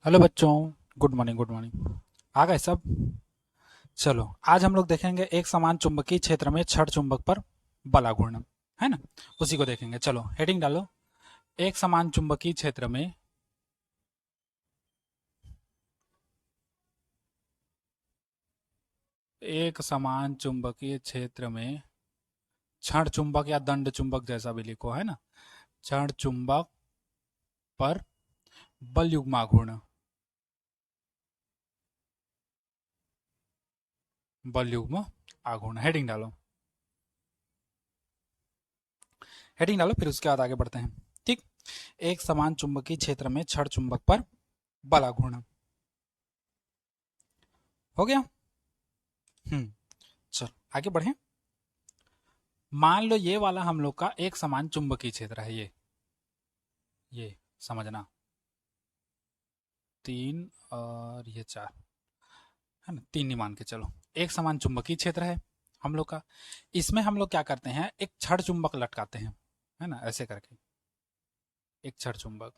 Hello बच्चों। Good morning good morning. आ गए सब। चलो आज हम लोग देखेंगे एक समान चुंबकीय क्षेत्र में छड़ चुंबक पर बला घूर्णन, है ना। उसी को देखेंगे। चलो हेडिंग डालो। एक समान चुंबकीय क्षेत्र में एक समान चुंबकीय क्षेत्र में छड़ चुंबक या दंड चुंबक जैसा भी लिखो, है ना। छड़ चुंबक पर बल युग्म आघूर्ण, बल युग्म आघूर्ण। हेडिंग डालो, हेडिंग डालो, फिर उसके बाद आगे बढ़ते हैं। ठीक। एक समान चुंबकीय क्षेत्र में छड़ चुंबक पर बल आघूर्ण हो गया। चलो आगे बढ़े। मान लो ये वाला हम लोग का एक समान चुंबकीय क्षेत्र है। ये समझना। तीन और ये चार, है ना। तीन नहीं मान के चलो। एक समान चुंबकीय क्षेत्र है हम लोग का। इसमें हम लोग क्या करते हैं, एक छड़ चुंबक लटकाते हैं, है ना, ऐसे करके। एक छड़ चुंबक,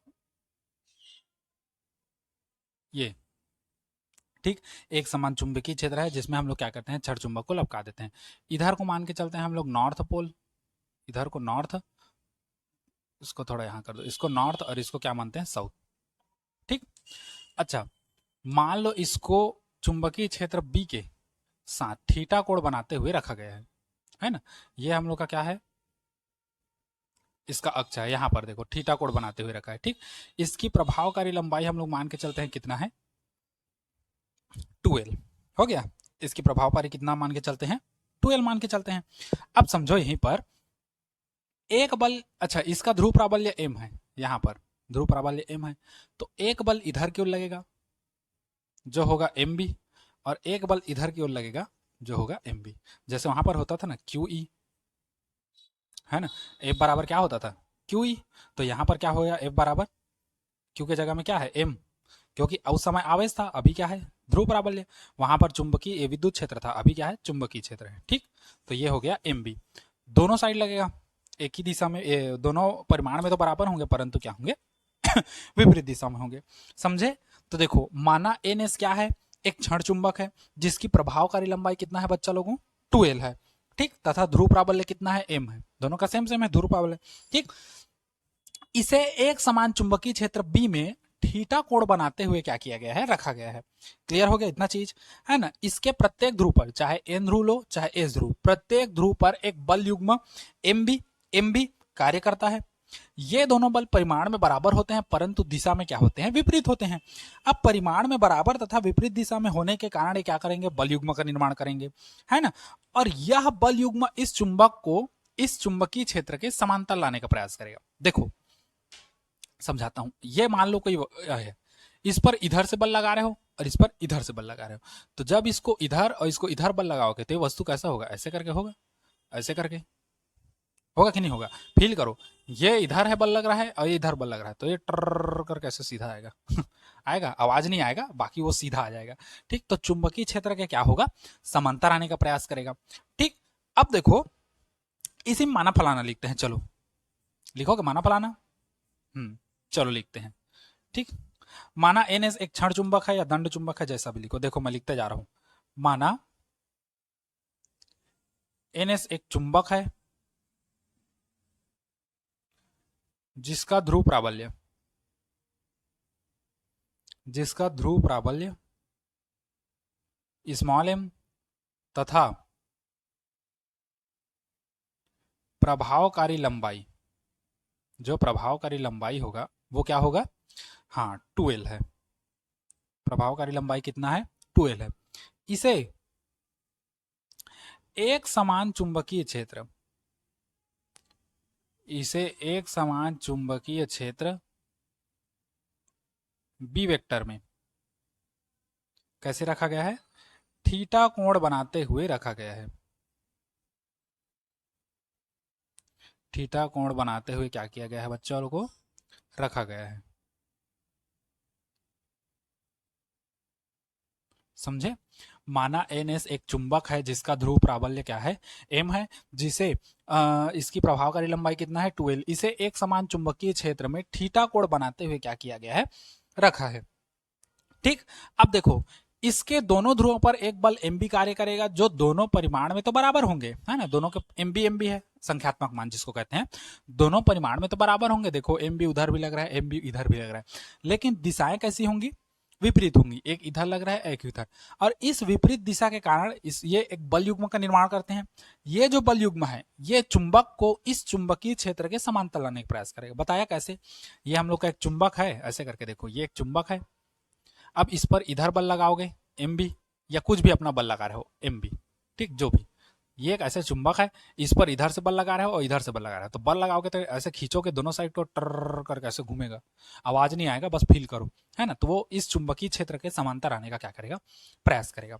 ये। ठीक। एक समान चुंबकीय क्षेत्र है जिसमें हम लोग क्या करते हैं, छड़ चुंबक को लटका देते हैं। इधर को मान के चलते हैं हम लोग नॉर्थ पोल। इधर को नॉर्थ, इसको थोड़ा यहाँ कर दो, इसको नॉर्थ, और इसको क्या मानते हैं, साउथ। ठीक। अच्छा, मान लो इसको चुंबकीय क्षेत्र बी के साथ थीटा कोण बनाते हुए रखा गया है ना। ये हम लोग का क्या है, इसका अक्ष है। यहां पर देखो थीटा कोण बनाते हुए रखा है। ठीक। इसकी प्रभावकारी लंबाई हम लोग मान के चलते हैं, कितना है, 12 हो गया। इसकी प्रभावकारी कितना मान के चलते हैं, 12 मान के चलते हैं। अब समझो यहीं पर एक बल, अच्छा इसका ध्रुव प्राबल्य m है, यहां पर ध्रुव प्राबल्य m है, तो एक बल इधर की ओर लगेगा जो होगा एम बी, और एक बल इधर की ओर लगेगा जो होगा एम बी। जैसे वहां पर होता था ना क्यू ई, है ना। एफ बराबर क्या होता था, क्यू ई। तो यहां पर क्या होगा, एफ बराबर क्यू के जगह में क्या है, एम। क्योंकि उस समय आवेश था, अभी क्या है, ध्रुव प्राबल्य। वहां पर चुंबकीय विद्युत क्षेत्र था, अभी क्या है, चुंबकीय क्षेत्र है। ठीक। तो ये हो गया एम बी। दोनों साइड लगेगा एक ही दिशा में, दोनों परिमाण में तो बराबर होंगे, परंतु क्या होंगे, विपरीत दिशा में होंगे। समझे। तो देखो माना एन एस क्या है, एक क्षण चुंबक है जिसकी प्रभावकारी लंबाई कितना है बच्चा लोगों, 2l है। ठीक। तथा ध्रुव प्राबल्य कितना है, m है। दोनों का सेम सेम है ध्रुव प्राबल्य। ठीक। इसे एक समान चुंबकीय क्षेत्र बी में थीटा कोण बनाते हुए क्या किया गया है, रखा गया है। क्लियर हो गया इतना चीज, है ना। इसके प्रत्येक ध्रुव पर, चाहे एन ध्रुव लो चाहे एस ध्रुव, प्रत्येक ध्रुव पर एक बल युग्म एम बी कार्य करता है। ये दोनों बल परिमाण में बराबर होते हैं, परंतु दिशा में क्या होते हैं, विपरीत होते हैं। अब परिमाण में बराबर तथा विपरीत दिशा में होने के कारण ये क्या करेंगे, बल युग्म का निर्माण करेंगे, है ना। और यह बल युग्म इस चुंबक को इस चुंबकीय क्षेत्र के समांतर लाने का प्रयास करेगा। देखो समझाता हूं। ये मान लो कोई है, इस पर इधर से बल लगा रहे हो और इस पर इधर से बल लगा रहे हो, तो जब इसको इधर और इसको इधर बल लगाओगे तो ये वस्तु कैसा होगा, ऐसे करके होगा, ऐसे करके होगा कि नहीं होगा। फील करो, ये इधर है बल लग रहा है और ये इधर बल लग रहा है, तो ये टर कर कैसे सीधा आएगा, आएगा, आवाज नहीं आएगा, बाकी वो सीधा आ जाएगा। ठीक। तो चुंबकीय क्षेत्र का क्या होगा, समांतर आने का प्रयास करेगा। ठीक। अब देखो इसी में माना फलाना लिखते हैं। चलो लिखोगे माना फलाना, चलो लिखते हैं। ठीक। माना एन एस एक क्षण चुंबक है या दंड चुंबक है, जैसा भी लिखो। देखो मैं लिखते जा रहा हूं। माना एन एस एक चुंबक है जिसका ध्रुव प्राबल्य, जिसका ध्रुव प्राबल्य स्मॉल एम तथा प्रभावकारी लंबाई, जो प्रभावकारी लंबाई होगा वो क्या होगा, हाँ 2l है। प्रभावकारी लंबाई कितना है, 2l है। इसे एक समान चुंबकीय क्षेत्र, इसे एक समान चुंबकीय क्षेत्र बी वेक्टर में कैसे रखा गया है, थीटा कोण बनाते हुए रखा गया है। थीटा कोण बनाते हुए क्या किया गया है बच्चों को, रखा गया है। समझे। माना एन एस एक चुंबक है जिसका ध्रुव प्राबल्य क्या है, एम है, जिसे इसकी प्रभावकारी लंबाई कितना है, 12। इसे एक समान चुंबकीय क्षेत्र में थीटा कोण बनाते हुए क्या किया गया है, रखा है। ठीक। अब देखो, इसके दोनों ध्रुवों पर एक बल एम बी कार्य करेगा, जो दोनों परिमाण में तो बराबर होंगे, है ना, दोनों के एम बी है, संख्यात्मक मान जिसको कहते हैं, दोनों परिमाण में तो बराबर होंगे। देखो एम बी उधर भी लग रहा है, एम बी इधर भी लग रहा है, लेकिन दिशाएं कैसी होंगी, विपरीत होंगी, एक इधर लग रहा है एक इधर, और इस विपरीत दिशा के कारण ये एक बल युग्म का निर्माण करते हैं। ये जो बल युग्म है, ये चुंबक को इस चुंबकीय क्षेत्र के समांतर लाने का प्रयास करेगा। बताया कैसे, ये हम लोग का एक चुंबक है, ऐसे करके देखो, ये एक चुंबक है, अब इस पर इधर बल लगाओगे एम बी, या कुछ भी अपना बल लगा रहे हो एम बी, ठीक, जो भी, ये एक ऐसे चुंबक है, इस पर इधर से बल लगा रहे हो और इधर से बल लगा रहे हो, तो बल लगाओगे तो ऐसे खींचोगे दोनों साइड को, टर करके ऐसे घूमेगा, आवाज नहीं आएगा, बस फील करो, है ना। तो वो इस चुंबकीय क्षेत्र के समांतर आने का क्या करेगा, प्रयास करेगा।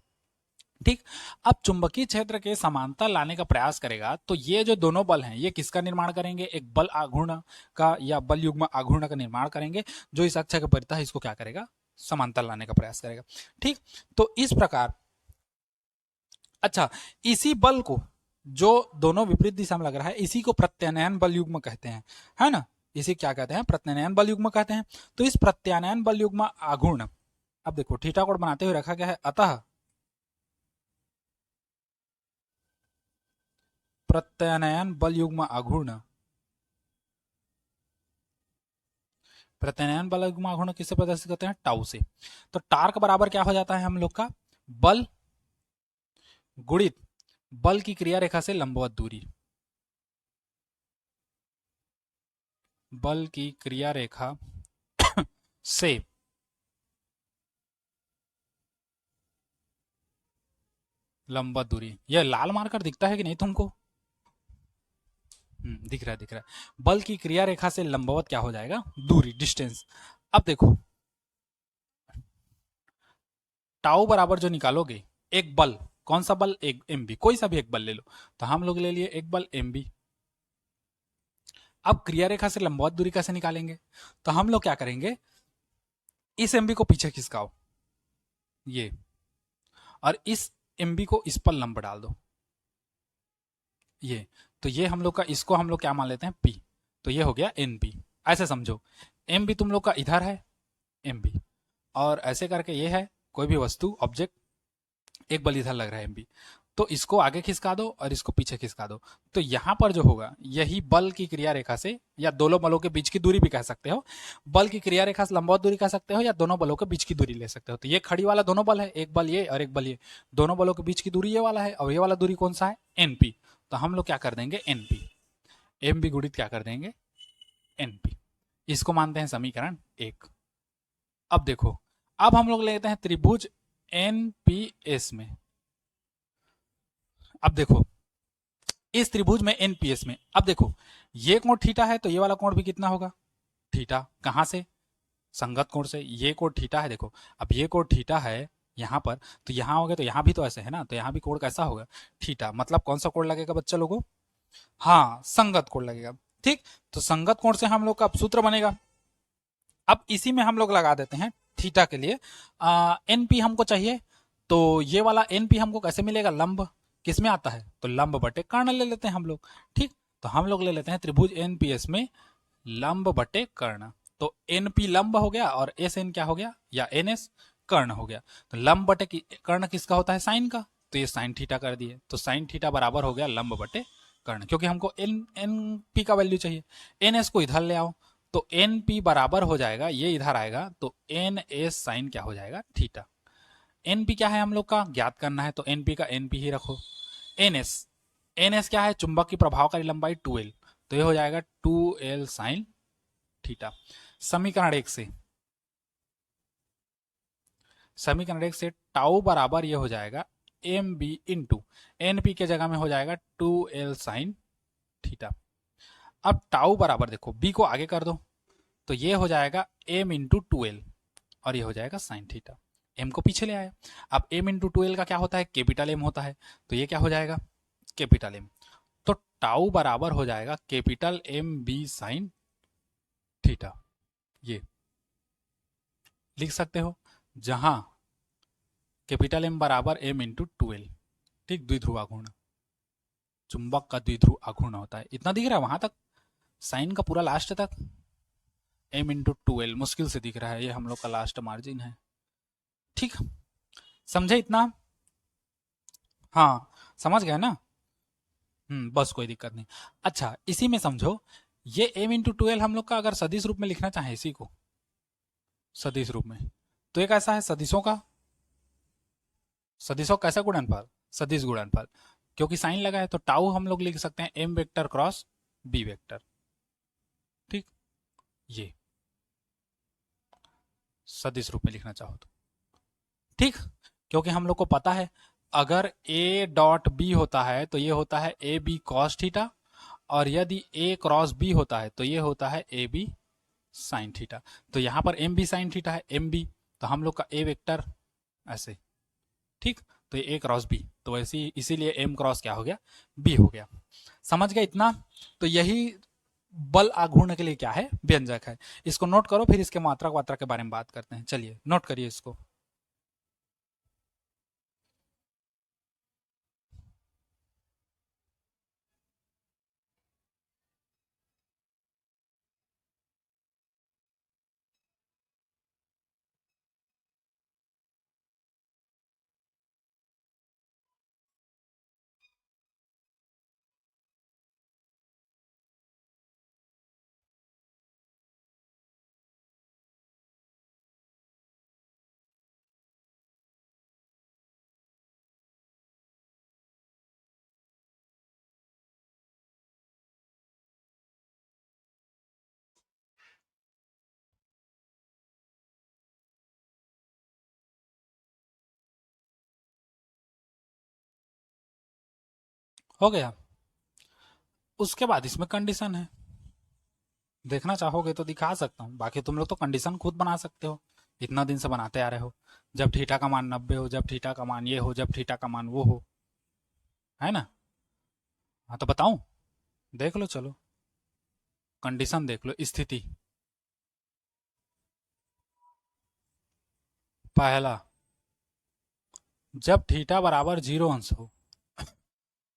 ठीक। अब चुंबकीय क्षेत्र के समांतर लाने का प्रयास करेगा, तो ये जो दोनों बल हैं, ये किसका निर्माण करेंगे, एक बल आघूर्ण का या बल युग्म आघूर्ण का निर्माण करेंगे, जो इस अक्ष के परितः इसको क्या करेगा, समांतर लाने का प्रयास करेगा। ठीक। तो इस प्रकार, अच्छा, इसी बल को जो दोनों विपरीत दिशा में लग रहा है, इसी को प्रत्यानयन बल युग्म कहते हैं, है ना, इसे क्या कहते हैं, प्रत्यानयन बल युग्म कहते हैं। तो इस प्रत्यानयन बल युग्म आघूर्ण, अब देखो थीटा कोण बनाते हुए रखा गया है, अतः प्रत्यानयन बल युग्म आघूर्ण, प्रत्यानयन बल युग्म आघूर्ण किससे प्रदर्शित करते हैं, टाउ से। तो टार्क बराबर क्या हो जाता है हम लोग का, बल गुणित बल की क्रिया रेखा से लंबवत दूरी, बल की क्रिया रेखा से लंबवत दूरी। यह लाल मार्कर दिखता है कि नहीं तुमको, दिख रहा है, दिख रहा है। बल की क्रिया रेखा से लंबवत क्या हो जाएगा, दूरी, डिस्टेंस। अब देखो, टाउ बराबर जो निकालोगे, एक बल, कौन सा बल, एक एम बी, कोई सा भी एक बल ले लो, तो हम लोग ले लिए एक बल एम बी। अब क्रिया रेखा से लंबवत दूरी कैसे निकालेंगे, तो हम लोग क्या करेंगे, इस एम बी को पीछे खिसकाओ, ये, और इस एम बी को इस पर लंब डाल दो, ये, तो ये हम लोग का, इसको हम लोग क्या मान लेते हैं, पी, तो ये हो गया एन बी। ऐसे समझो, एम बी तुम लोग का इधर है, एम बी, और ऐसे करके ये है कोई भी वस्तु, ऑब्जेक्ट, एक बल इधर लग रहा है एम बी, तो इसको आगे खिसका दो और इसको पीछे खिसका दो, तो यहां पर जो होगा, यही बल की क्रिया रेखा से, या दोनों बलों के बीच की दूरी भी कह सकते हो, बल की क्रिया रेखा से लंबवत दूरी कह सकते हो, या दोनों बलों के बीच की दूरी ले सकते हो। तो ये खड़ी वाला दोनों बल है, एक बल ये और एक बल ये, दोनों बलों के बीच की दूरी ये वाला है, और ये वाला दूरी कौन सा है, एनपी। तो हम लोग क्या कर देंगे, एनपी, एम बी गुणित क्या कर देंगे, एनपी। इसको मानते हैं समीकरण 1। अब देखो, अब हम लोग लेते हैं त्रिभुज एनपीएस में। अब देखो, इस त्रिभुज में एनपीएस में, अब देखो, ये कोण थीटा है, तो ये वाला कोण भी कितना होगा, थीटा। कहां से, संगत कोण से, ये कोण थीटा है, देखो, अब ये कोण थीटा है यहां पर, तो यहां हो गया, तो यहां भी तो ऐसे है ना, तो यहां भी कोण कैसा होगा, थीटा। मतलब कौन सा कोण लगेगा बच्चा लोगों, हाँ, संगत कोण लगेगा। ठीक। तो संगत कोण से हम लोग का सूत्र बनेगा, अब इसी में हम लोग लगा देते हैं थीटा के लिए, एनपी हमको चाहिए, तो ये वाला एनपी हमको कैसे मिलेगा, लंब, किस में आता है, तो लंब बटे कर्ण ले लेते हैं हम लोग। ठीक। तो हम लोग ले लेते हैं त्रिभुज एनपीएस में लंब बटे कर्ण, तो एनपी लंब हो गया और एस एन क्या हो गया, या एन एस कर्ण हो गया। तो लंब बटे कर्ण किसका होता है, साइन का, तो ये साइन थीटा कर दिए, तो साइन थीटा बराबर हो गया लंब बटे कर्ण, क्योंकि हमको एन एन पी का वैल्यू चाहिए, एन एस को इधर ले आओ, तो एन पी बराबर हो जाएगा, ये इधर आएगा, तो एन एस साइन क्या हो जाएगा, थीटा। एन पी क्या है हम लोग का ज्ञात करना है, तो एन पी का एन पी ही रखो। एन एस, एन एस क्या है, चुंबक की प्रभावकारी लंबाई 2l, तो ये हो जाएगा 2l साइन थीटा। समीकरण 1 से, समीकरण 1 से टाउ बराबर ये हो जाएगा M B into N P के जगह में हो जाएगा 2l साइन थीटा। अब टाउ बराबर देखो, बी को आगे कर दो, तो ये हो जाएगा एम इंटू 2l, और ये हो जाएगा साइन थीटा। एम को पीछे ले आया, अब एम इंटू 2l का क्या होता है, कैपिटल एम होता है, तो ये क्या हो जाएगा, कैपिटल एम। तो टाउ बराबर हो जाएगा capital M B sine theta, ये लिख सकते हो, जहां कैपिटल एम बराबर एम इंटू 2l। ठीक, द्विध्रुव आघूर्ण, चुंबक का द्विध्रुव आघूर्ण होता है, इतना दिख रहा है वहां तक, साइन का पूरा लास्ट तक, एम इंटू 2l मुश्किल से दिख रहा है, ये हम लोग का लास्ट मार्जिन है, ठीक, समझे इतना? हाँ, समझ गए ना? बस कोई दिक्कत नहीं। अच्छा, इसी में समझो, ये m इंटू ट्वेल्व हम लोग का अगर सदिश रूप में लिखना चाहे इसी को सदिश रूप में, तो ये कैसा है? सदिशों कैसा गुणनफल? सदिश गुणनफल। क्योंकि साइन लगा है तो टाउ हम लोग लिख सकते हैं M vector cross B vector. ठीक, ये सदिश रूप में लिखना चाहो तो। ठीक, क्योंकि हम लोग को पता है अगर ए डॉट बी होता है तो ये होता है ए बी कॉस थीटा, और यदि ए क्रॉस बी होता है तो ये होता है ए बी साइन थीटा। तो यहां पर एम बी साइन थीटा है, एम बी, तो हम लोग का ए वेक्टर ऐसे। ठीक, तो ये ए क्रॉस बी, तो वैसे इसीलिए एम क्रॉस क्या हो गया? बी हो गया। समझ गए इतना? तो यही बल आघूर्ण के लिए क्या है? व्यंजक है। इसको नोट करो, फिर इसके मात्रा वात्रा के बारे में बात करते हैं। चलिए नोट करिए इसको। हो गया। उसके बाद इसमें कंडीशन है, देखना चाहोगे तो दिखा सकता हूँ, बाकी तुम लोग तो कंडीशन खुद बना सकते हो, इतना दिन से बनाते आ रहे हो। जब थीटा का मान 90 हो, जब थीटा का मान ये हो, जब थीटा का मान वो हो, है ना? हाँ तो बताऊं? देख लो, चलो कंडीशन देख लो। स्थिति पहला, जब थीटा बराबर 0 अंश हो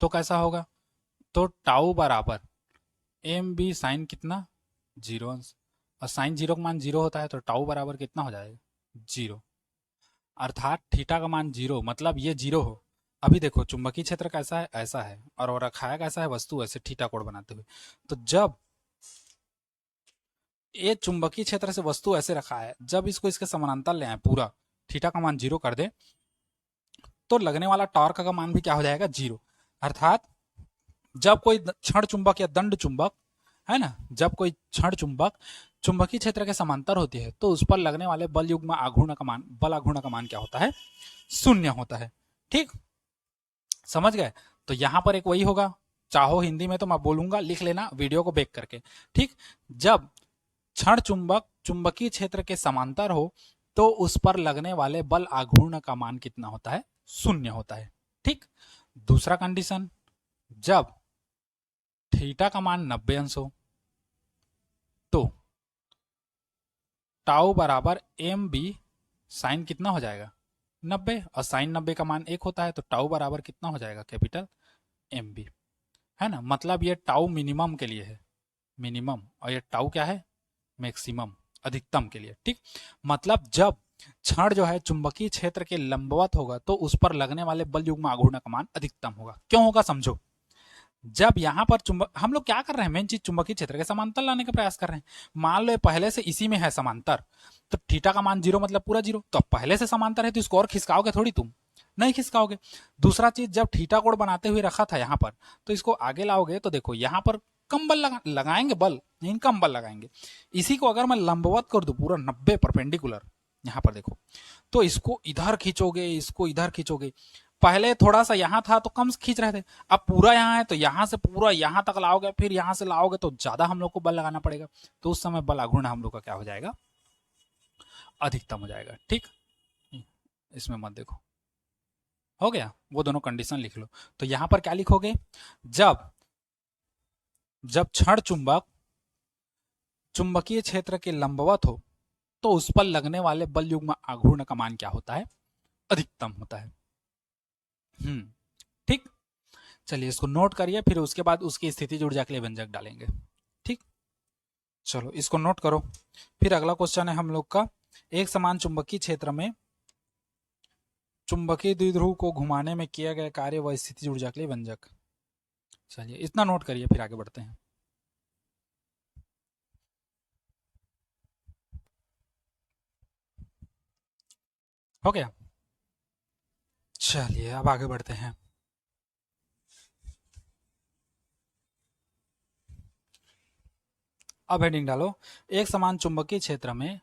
तो कैसा होगा? तो टाउ बराबर एम बी साइन कितना? 0 अंश। और साइन 0 का मान 0 होता है तो टाउ बराबर कितना हो जाएगा? 0। अर्थात थीटा का मान 0 मतलब ये 0 हो। अभी देखो चुंबकीय क्षेत्र कैसा है? ऐसा है, और वो रखा है कैसा है? वस्तु ऐसे थीटा कोण बनाते हुए। तो जब ये चुंबकीय क्षेत्र से वस्तु ऐसे रखा है, जब इसको इसके समानांतर ले आए पूरा, थीटा का मान 0 कर दे, तो लगने वाला टॉर्क का मान भी क्या हो जाएगा? 0। अर्थात जब कोई क्षण चुंबक या दंड चुंबक, है ना, जब कोई क्षण चुंबक चुंबकीय क्षेत्र के समांतर होती है तो उस पर लगने वाले बल युग्म आघूर्ण का मान, बल आघूर्ण का मान क्या होता है? 0 होता है। ठीक, समझ गए? तो यहां पर एक वही होगा, चाहो हिंदी में तो मैं बोलूंगा, लिख लेना वीडियो को बेक करके। ठीक, जब क्षण चुंबक चुंबकीय क्षेत्र के समांतर हो तो उस पर लगने वाले बल आघूर्ण का मान कितना होता है? 0 होता है। ठीक, दूसरा कंडीशन, जब थीटा का मान 90 अंश हो तो टाउ बराबर एम बी साइन कितना हो जाएगा? 90, और साइन 90 का मान 1 होता है तो टाउ बराबर कितना हो जाएगा? कैपिटल एम बी, है ना? मतलब ये टाउ मिनिमम के लिए है, मिनिमम, और ये टाउ क्या है? मैक्सिमम, अधिकतम के लिए। ठीक, मतलब जब क्षण जो है चुंबकीय क्षेत्र के लंबवत होगा तो उस पर लगने वाले बल युग्म आघूर्ण का मान अधिकतम होगा। क्यों होगा समझो। जब यहां पर चुंबक, हम लोग क्या कर रहे हैं, मेन चीज चुंबकीय क्षेत्र के समांतर लाने का प्रयास कर रहे हैं। मान लो पहले से इसी में है समांतर, तो थीटा का मान 0 मतलब पूरा 0, तो अब पहले से समांतर है तो इसको और खिसकाओगे थोड़ी, तुम नहीं खिसकाओगे। दूसरा चीज, जब थीटा कोण बनाते हुए रखा था यहाँ पर, तो इसको आगे लाओगे तो देखो यहाँ पर कम बल लगाएंगे, बल नहीं कम बल लगाएंगे। इसी को अगर मैं लंबवत कर दूं पूरा 90 परपेंडिकुलर, यहाँ पर देखो, तो इसको इधर खींचोगे, इसको इधर खींचोगे। पहले थोड़ा सा यहाँ था तो कम खींच रहे थे, अब पूरा यहाँ है तो यहाँ से पूरा यहाँ तक लाओगे, फिर यहाँ से लाओगे तो ज्यादा हम लोग को बल लगाना पड़ेगा, तो उस समय बल आघूर्ण हम लोग का क्या हो जाएगा? अधिकतम हो जाएगा। ठीक, इसमें मत देखो। हो गया, वो दोनों कंडीशन लिख लो। तो यहां पर क्या लिखोगे? जब जब क्षण चुंबक चुंबकीय क्षेत्र के लंबवत हो तो उस पर लगने वाले बल युग्म आघूर्ण का मान क्या होता है? अधिकतम होता है। ठीक, चलिए इसको नोट करिए, फिर उसके बाद उसकी स्थिति जुड़ जाके लिए व्यंजक डालेंगे। ठीक, चलो इसको नोट करो। फिर अगला क्वेश्चन है हम लोग का, एक समान चुंबकीय क्षेत्र में चुंबकीय द्विध्रुव को घुमाने में किया गया कार्य व स्थितिज ऊर्जा के लिए व्यंजक। चलिए इतना नोट करिए, फिर आगे बढ़ते हैं। हो गया। चलिए अब आगे बढ़ते हैं। अब हेडिंग डालो, एक समान चुंबकीय क्षेत्र में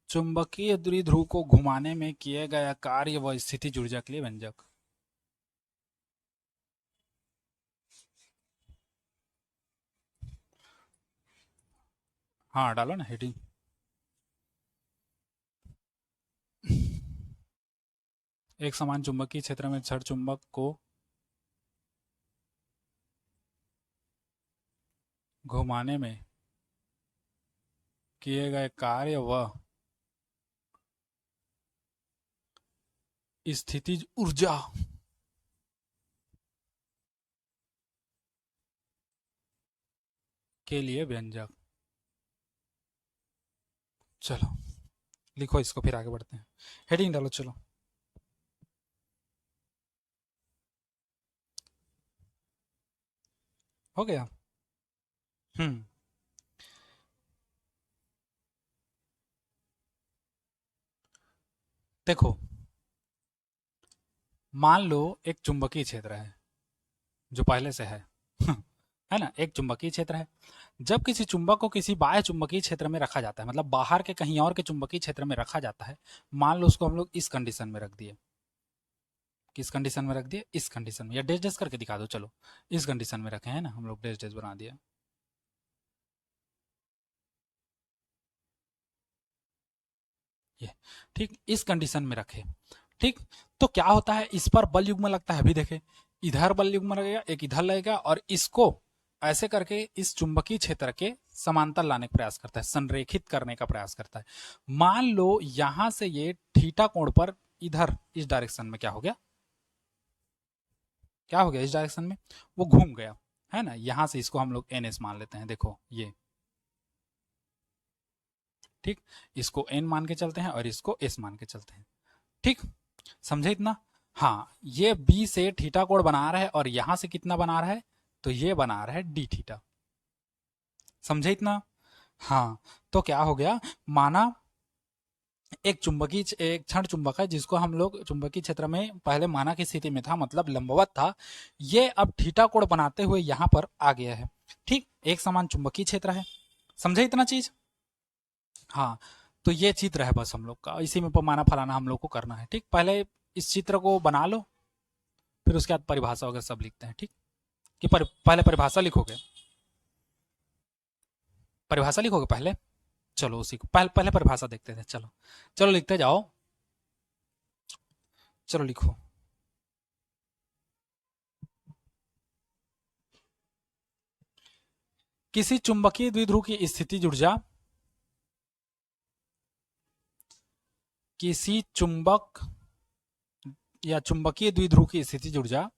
चुंबकीय द्विध्रुव को घुमाने में किए गए कार्य व स्थितिज ऊर्जा के लिए व्यंजक। हाँ डालो ना हेडिंग। एक समान चुंबकीय क्षेत्र में छड़ चुंबक को घुमाने में किए गए कार्य व स्थितिज ऊर्जा के लिए व्यंजक। चलो लिखो इसको, फिर आगे बढ़ते हैं। हेडिंग डालो चलो। हो गया। हम्म देखो, मान लो एक चुंबकीय क्षेत्र है जो पहले से है है ना, एक चुंबकीय क्षेत्र है। जब किसी चुंबक को किसी बाह्य चुंबकीय क्षेत्र में रखा जाता है, मतलब बाहर के कहीं और के चुंबकीय क्षेत्र में रखा जाता है, मान लो उसको हम लोग इस कंडीशन में रख दिए। किस कंडीशन में रख दिए? इस कंडीशन में, या डैश डैश करके दिखा दो, चलो इस कंडीशन में रखे हैं ना हम लोग, डैश डैश बना दिया। ये ठीक, इस कंडीशन में रखे। ठीक, तो क्या होता है, इस पर बल युग्म लगता है। अभी देखे, इधर बल युग्म लगेगा, एक इधर लगेगा, और इसको ऐसे करके इस चुंबकीय क्षेत्र के समांतर लाने का प्रयास करता है, संरेखित करने का प्रयास करता है। मान लो यहां से ये थीटा कोण पर इधर इस डायरेक्शन में क्या हो गया, क्या हो गया, इस डायरेक्शन में वो घूम गया, है ना। यहां से इसको हम लोग एन एस मान लेते हैं। देखो ये, ठीक, इसको एन मान के चलते हैं और इसको एस मान के चलते हैं। ठीक, समझे इतना? हाँ, ये बी से थीटा कोण बना रहा है और यहां से कितना बना रहा है, तो ये बना रहा है डी थीटा। समझे इतना? हाँ, तो क्या हो गया, माना एक क्षण चुंबक है जिसको हम लोग चुंबकीय क्षेत्र में पहले माना की स्थिति में था, मतलब लंबवत था, ये अब थीटा कोण बनाते हुए यहां पर आ गया है। ठीक, एक समान चुंबकीय क्षेत्र है। समझे इतना चीज? हाँ, तो ये चित्र है बस हम लोग का, इसी में पैमाना फलाना हम लोग को करना है। ठीक, पहले इस चित्र को बना लो, फिर उसके बाद परिभाषा वगैरह सब लिखते हैं। ठीक, कि पहले परिभाषा लिखोगे, परिभाषा लिखोगे पहले। चलो उसी को पहले परिभाषा देखते थे। चलो चलो लिखते जाओ, चलो लिखो। किसी चुंबकीय द्विध्रुव की स्थितिज ऊर्जा, किसी चुंबक या चुंबकीय द्विध्रुव की स्थितिज ऊर्जा,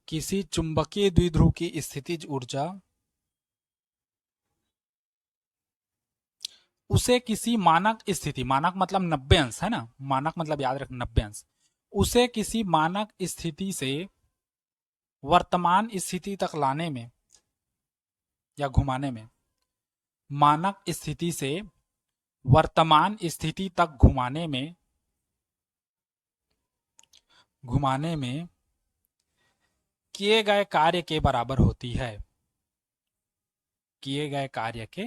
किसी चुंबकीय द्विध्रुव की स्थितिज ऊर्जा उसे किसी मानक स्थिति, मानक मतलब 90 अंश है ना, मानक मतलब याद रख 90 अंश, उसे किसी मानक स्थिति से वर्तमान स्थिति तक लाने में या घुमाने में, मानक स्थिति से वर्तमान स्थिति तक घुमाने में किए गए कार्य के बराबर होती है, किए गए कार्य के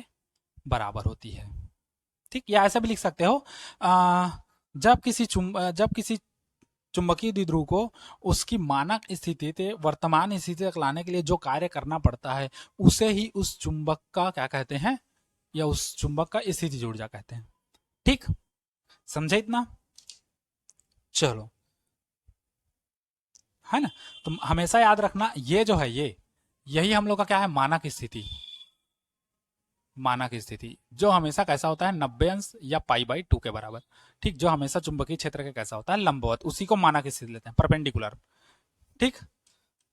बराबर होती है। ठीक, या ऐसा भी लिख सकते हो, जब किसी चुंबकीय द्विध्रुव को उसकी मानक स्थिति से वर्तमान स्थिति तक लाने के लिए जो कार्य करना पड़ता है, उसे ही उस चुंबक का क्या कहते हैं, या उस चुंबक का स्थितिज ऊर्जा कहते हैं। ठीक, समझे इतना? चलो, है ना। तो हमेशा याद रखना, ये जो है ये, यही हम लोग का क्या है, मानक स्थिति। मानक स्थिति जो हमेशा कैसा होता है, 90 अंश या पाई/2 के बराबर। ठीक, जो हमेशा चुंबकीय क्षेत्र के कैसा होता है, लंबवत, उसी को मानक स्थिति लेते हैं, परपेंडिकुलर। ठीक,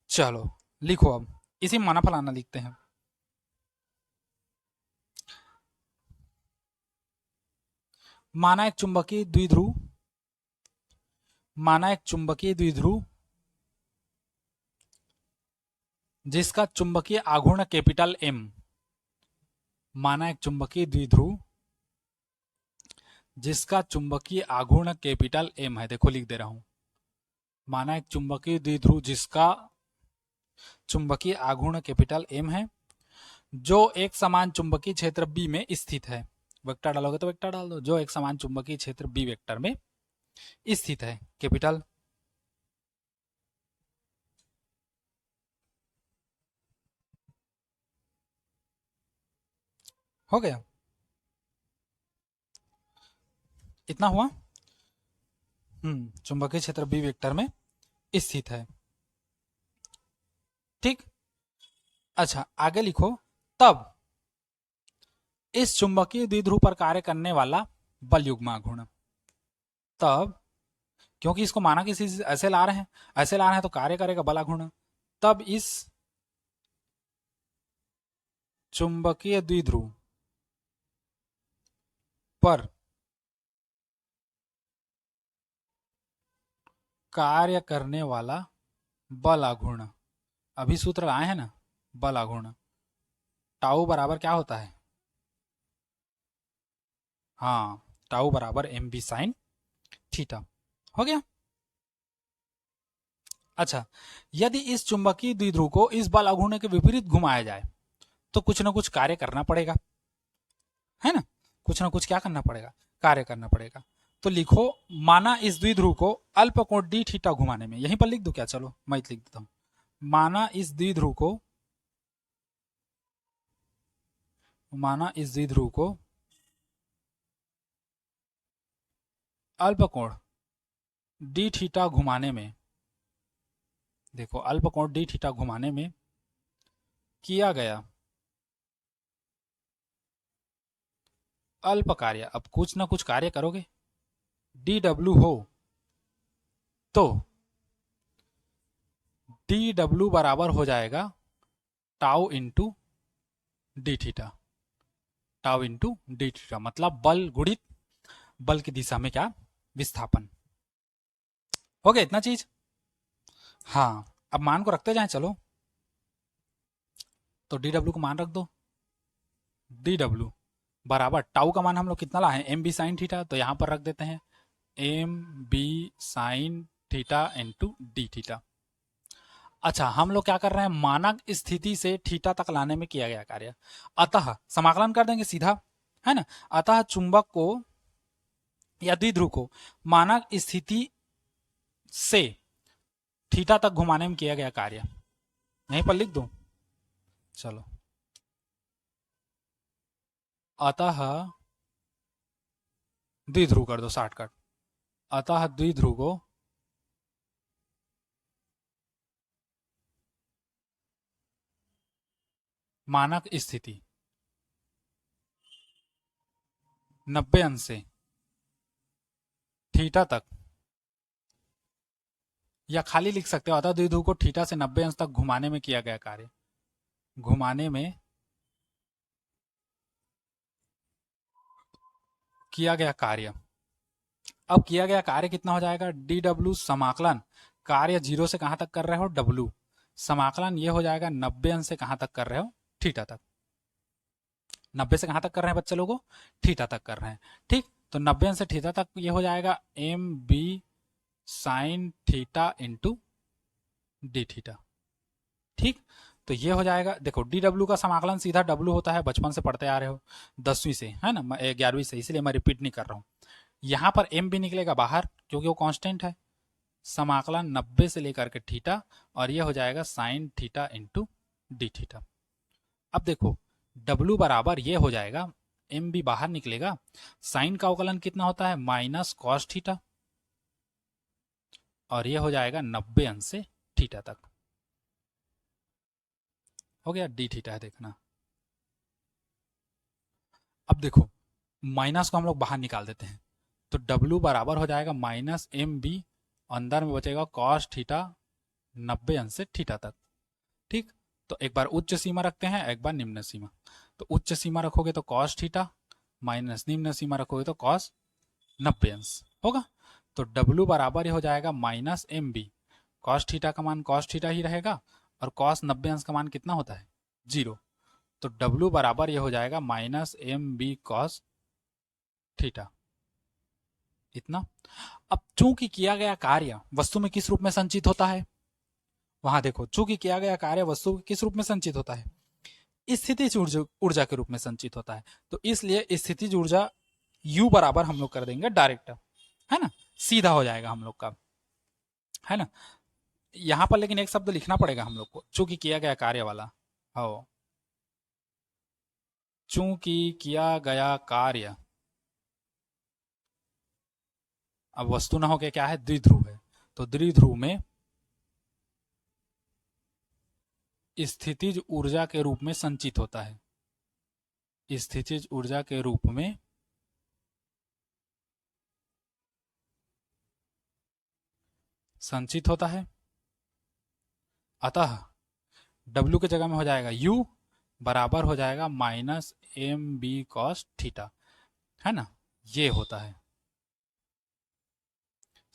चलो लिखो अब, इसी माना फलाना लिखते हैं। माना एक चुंबकीय द्विध्रुव माना एक चुंबकीय द्विध्रुव जिसका चुंबकीय आघूर्ण कैपिटल एम, माना एक चुंबकीय द्विध्रुव जिसका चुंबकीय आघूर्ण कैपिटल एम है। देखो लिख दे रहा हूं, माना एक चुंबकीय द्विध्रुव जिसका चुंबकीय आघूर्ण कैपिटल एम है, जो एक समान चुंबकीय क्षेत्र बी में स्थित है। वेक्टर डालोगे तो वेक्टर डाल दो, जो एक समान चुंबकीय क्षेत्र बी वेक्टर में स्थित है, कैपिटल। हो गया, इतना हुआ। चुंबकीय क्षेत्र बी वेक्टर में स्थित है, ठीक। अच्छा आगे लिखो, तब इस चुंबकीय द्विध्रुव पर कार्य करने वाला बल युग्म आघूर्ण, तब क्योंकि इसको माना कि ऐसे ला रहे हैं, ऐसे ला रहे हैं तो कार्य करेगा बल आघूर्ण। तब इस चुंबकीय द्विध्रुव पर कार्य करने वाला बल आघूर्ण, अभी सूत्र लाए हैं ना, बल आघूर्ण टाउ बराबर क्या होता है, हाँ टाउ बराबर एम बी साइन थीटा। हो गया। अच्छा, यदि इस चुंबकीय द्विध्रुव को इस बल आघूर्ण के विपरीत घुमाया जाए तो कुछ ना कुछ कार्य करना पड़ेगा, है ना, कुछ ना कुछ क्या करना पड़ेगा, कार्य करना पड़ेगा। तो लिखो, माना इस द्विध्रुव को अल्प कोण डी थीटा घुमाने में, यहीं पर लिख दो क्या, चलो मैं लिख देता हूं, माना इस द्विध्रुव को, माना इस द्विध्रुव को अल्प कोण डी थीटा घुमाने में, देखो अल्प कोण डी थीटा घुमाने में किया गया अल्प कार्य, अब कुछ ना कुछ कार्य करोगे, डी डब्ल्यू हो तो डी डब्ल्यू बराबर हो जाएगा tau into D theta, tau into D theta मतलब बल गुणित बल की दिशा में क्या, विस्थापन। हो गया इतना चीज। हाँ अब मान को रखते जाएं, चलो तो डी डब्ल्यू को मान रख दो, डी डब्ल्यू बराबर टाउ का मान हम लोग कितना लाए, एम बी साइन थीटा, तो यहां पर रख देते हैं M B sine theta into D theta. अच्छा हम लोग क्या कर रहे हैं, मानक स्थिति से थीटा तक लाने में किया गया कार्य, अतः समाकलन कर देंगे सीधा, है ना। अतः चुंबक को या द्विध्रुव को मानक स्थिति से थीटा तक घुमाने में किया गया कार्य, यहीं पर लिख दो, चलो अतः द्विध्रुव कर दो शॉर्टकट, अतः द्विध्रुव को मानक स्थिति 90 अंश से थीटा तक, या खाली लिख सकते हो अतः द्विध्रुव को थीटा से 90 अंश तक घुमाने में किया गया कार्य, घुमाने में किया गया कार्य। अब किया गया कार्य कितना हो जाएगा, डी डब्ल्यू समाकलन, कार्य 0 से कहां तक कर रहे हो डब्ल्यू, समाकलन ये हो जाएगा 90 अंश से कहां तक कर रहे हो थीटा तक, 90 से कहां तक कर रहे हैं बच्चे लोगों, थीटा तक कर रहे हैं, ठीक। तो 90 अंश से थीटा तक ये हो जाएगा M B sine theta into D theta, ठीक। तो ये हो जाएगा, देखो डी डब्ल्यू का समाकलन सीधा डब्ल्यू होता है, बचपन से पढ़ते आ रहे हो 10वीं से, है ना, 11वीं से, इसलिए मैं रिपीट नहीं कर रहा हूं। यहां पर एम भी निकलेगा बाहर क्योंकि वो कांस्टेंट है, समाकलन 90 से लेकर के थीटा, और ये हो जाएगा sign theta into D theta. अब देखो W बराबर ये हो जाएगा, एम भी बाहर निकलेगा, साइन का अवकलन कितना होता है माइनस कॉस थीटा, और ये हो जाएगा 90 अंश से थीटा तक, हो गया डी थीटा है देखना। अब देखो माइनस को हम लोग बाहर निकाल देते हैं, तो W बराबर हो जाएगा माइनस एम बी, अंदर में बचेगा कॉस थीटा 90 अंश से थीटा तक, ठीक। तो एक बार उच्च सीमा रखते हैं, एक बार निम्न सीमा, तो उच्च सीमा रखोगे तो कॉस थीटा, माइनस निम्न सीमा रखोगे तो कॉस 90 अंश होगा। तो W बराबर ही हो जाएगा minus M B. Cos theta का मान कॉस थीटा ही रहेगा और कॉस 90 अंश का मान कितना होता है? 0। तो W बराबर ये हो जाएगा minus M B cos theta, इतना। अब चूंकि किया गया कार्य वस्तु में किस रूप में संचित होता है? वहां देखो, चूंकि किया गया कार्य वस्तु किस रूप में संचित होता है? स्थितिज ऊर्जा के रूप में संचित होता है। तो इसलिए स्थितिज ऊर्जा U बराबर हम लोग कर देंगे डायरेक्ट, है ना, सीधा हो जाएगा हम लोग का, है ना। यहां पर लेकिन एक शब्द लिखना पड़ेगा हम लोग को, चूंकि किया गया कार्य वाला हो, चूंकि किया गया कार्य। अब वस्तु ना हो के क्या है? द्विध्रुव है, तो द्विध्रुव में स्थितिज ऊर्जा के रूप में संचित होता है, स्थितिज ऊर्जा के रूप में संचित होता है। अतः W के जगह में हो जाएगा U बराबर हो जाएगा minus M B cos theta, है ना, ये होता है।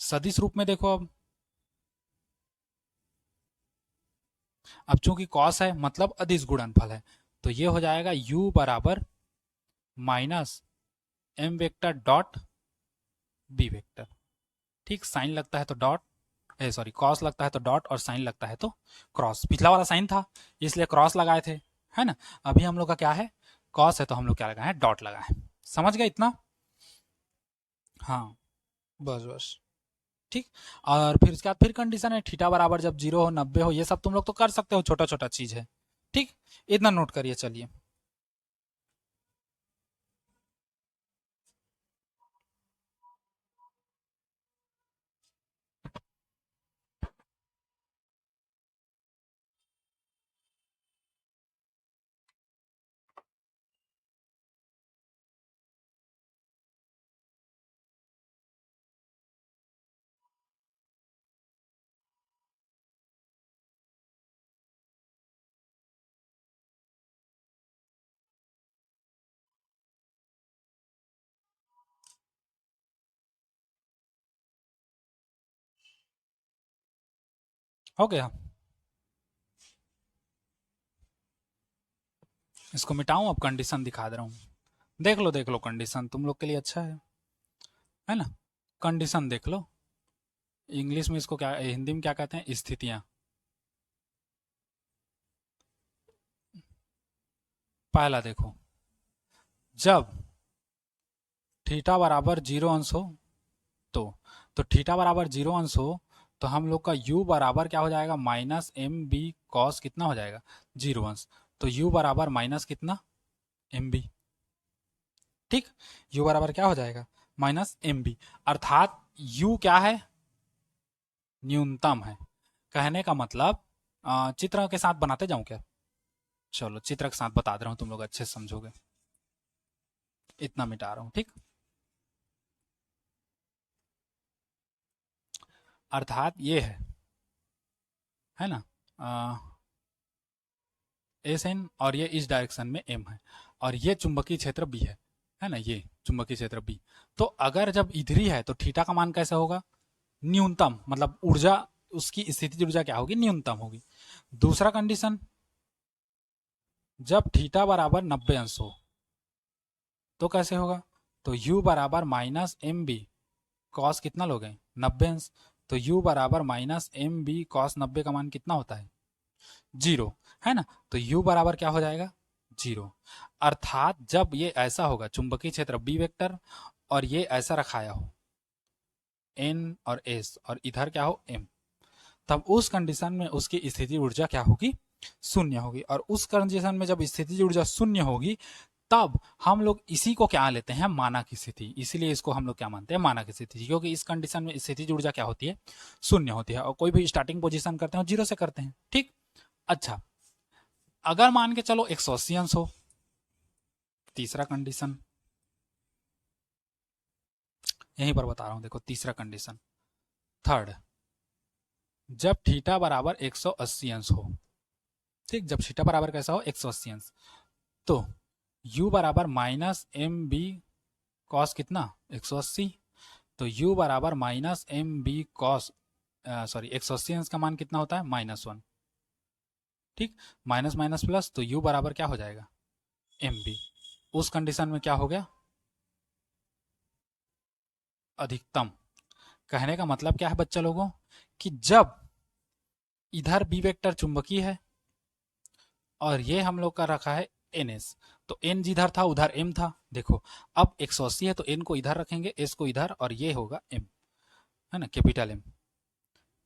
सदिश रूप में देखो, अब चूंकि कॉस है मतलब अदिश गुणनफल है, तो ये हो जाएगा U बराबर minus M vector dot B vector. ठीक, साइन लगता है तो डॉट, सॉरी कॉस लगता है तो डॉट और साइन लगता है तो क्रॉस। पिछला वाला साइन था इसलिए क्रॉस लगाए थे, है ना। अभी हम लोग का क्या है? कॉस है तो हम लोग क्या लगाए हैं? डॉट लगाए हैं। समझ गए इतना? हाँ, बस बस, ठीक। और फिर उसके बाद फिर कंडीशन है थीटा बराबर जब 0 हो 90 हो, ये सब तुम लोग तो कर सकते हो, छोटा छोटा चीज है। ठीक, इतना नोट करिए। चलिए, हो गया। इसको मिटाऊं? अब कंडीशन दिखा दे रहा हूं, देख लो कंडीशन तुम लोग के लिए अच्छा है ना। कंडीशन देख लो, इंग्लिश में इसको क्या, हिंदी में क्या कहते हैं? स्थितियां। पहला देखो, जब थीटा बराबर 0 अंश हो तो थीटा बराबर 0 अंश हो तो हम लोग का u बराबर क्या हो जाएगा? माइनस एम बी कॉस कितना हो जाएगा? 0 अंश। तो u बराबर माइनस कितना? M B. ठीक, u बराबर क्या हो जाएगा? Minus M B. अर्थात u क्या है? न्यूनतम है। कहने का मतलब, चित्र के साथ बनाते जाऊं क्या? चलो चित्र के साथ बता दे रहा हूं, तुम लोग अच्छे से समझोगे। इतना मिटा रहा हूं, ठीक। अर्थात ये है ना, एस एन, और ये इस डायरेक्शन में एम है, और ये चुंबकीय क्षेत्र बी है ना, ये चुंबकीय क्षेत्र बी। तो अगर जब इधरी है तो थीटा का मान कैसे होगा? न्यूनतम, मतलब ऊर्जा, उसकी स्थितिज ऊर्जा क्या होगी? न्यूनतम होगी। दूसरा कंडीशन, जब थीटा बराबर 90 अंश हो तो कैसे होगा? तो u बराबर माइनस एम बी कॉस कितना लोगे? 90 अंश। तो u बराबर माइनस एम बी कॉस 90 का मान कितना होता है? 0, है ना। तो u बराबर क्या हो जाएगा? 0। अर्थात जब ये ऐसा होगा, चुंबकीय क्षेत्र बी वेक्टर, और ये ऐसा रखाया हो n और s, और इधर क्या हो m, तब उस कंडीशन में उसकी स्थिति ऊर्जा क्या होगी? शून्य होगी। और उस कंडीशन में जब स्थिति ऊर्जा शून्य होगी तब हम लोग इसी को क्या लेते हैं? मानक स्थिति। इसीलिए इसको हम लोग क्या मानते हैं? मानक स्थिति, क्योंकि इस कंडीशन में स्थिति ऊर्जा क्या होती है? शून्य होती है। और कोई भी स्टार्टिंग पोजीशन करते हैं 0 से करते हैं, ठीक। अच्छा, अगर मान के चलो 180 अंश हो, तीसरा कंडीशन यहीं पर बता रहा हूं, देखो तीसरा कंडीशन, थर्ड, जब थीटा बराबर 180 अंश हो, ठीक, जब थीटा बराबर कैसा हो? 180 अंश, तो u बराबर माइनस एम बी कॉस कितना? 180। तो u बराबर minus M B cos, sorry 180 अंश का मान कितना होता है -1। ठीक, माइनस माइनस प्लस, तो u बराबर क्या हो जाएगा एम बी। उस कंडीशन में क्या हो गया अधिकतम। कहने का मतलब क्या है बच्चा लोगों कि जब इधर बी वेक्टर चुंबकीय है और ये हम लोग का रखा है एन एस, तो एन जिधर था उधर एम था। देखो अब 180 है तो एन को इधर रखेंगे, एस को इधर, और ये होगा एम, है ना, कैपिटल एम।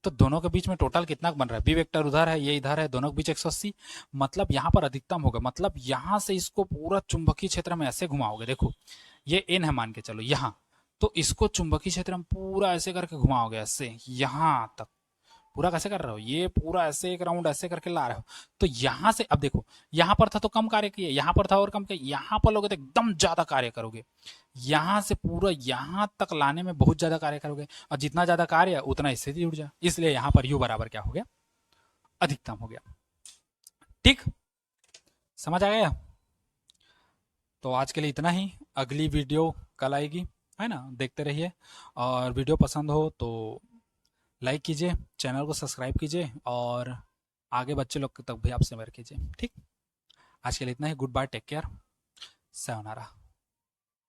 तो दोनों के बीच में टोटल कितना बन रहा है, बी वेक्टर उधर है ये इधर है, दोनों के बीच 180, मतलब यहाँ पर अधिकतम होगा। मतलब यहाँ से इसको पूरा चुंबकीय क्षेत्र में ऐसे घुमाओगे, देखो ये एन है मान के चलो यहाँ, तो इसको चुंबकीय क्षेत्र में पूरा ऐसे करके घुमाओगे ऐसे यहाँ तक। पूरा कैसे कर रहे हो, ये पूरा ऐसे एक राउंड ऐसे करके ला रहे हो। तो यहां से अब देखो, यहां पर था तो कम कार्य किए, यहां पर था और कम किए, यहां पर लोगे तो एकदम ज्यादा कार्य करोगे। यहां से पूरा यहां तक लाने में बहुत ज्यादा कार्य करोगे, और जितना ज्यादा कार्य उतना स्थिति ऊर्जा, इसलिए यहां पर u बराबर क्या हो गया अधिकतम हो गया। ठीक, समझ आ गया। तो आज के लिए इतना ही, अगली वीडियो कल आएगी, है ना, देखते रहिए। और वीडियो पसंद हो तो लाइक कीजिए, चैनल को सब्सक्राइब कीजिए, और आगे बच्चे लोग तक भी आप शेयर कीजिए। ठीक, आज के लिए इतना ही। Goodbye, take care, sayonara।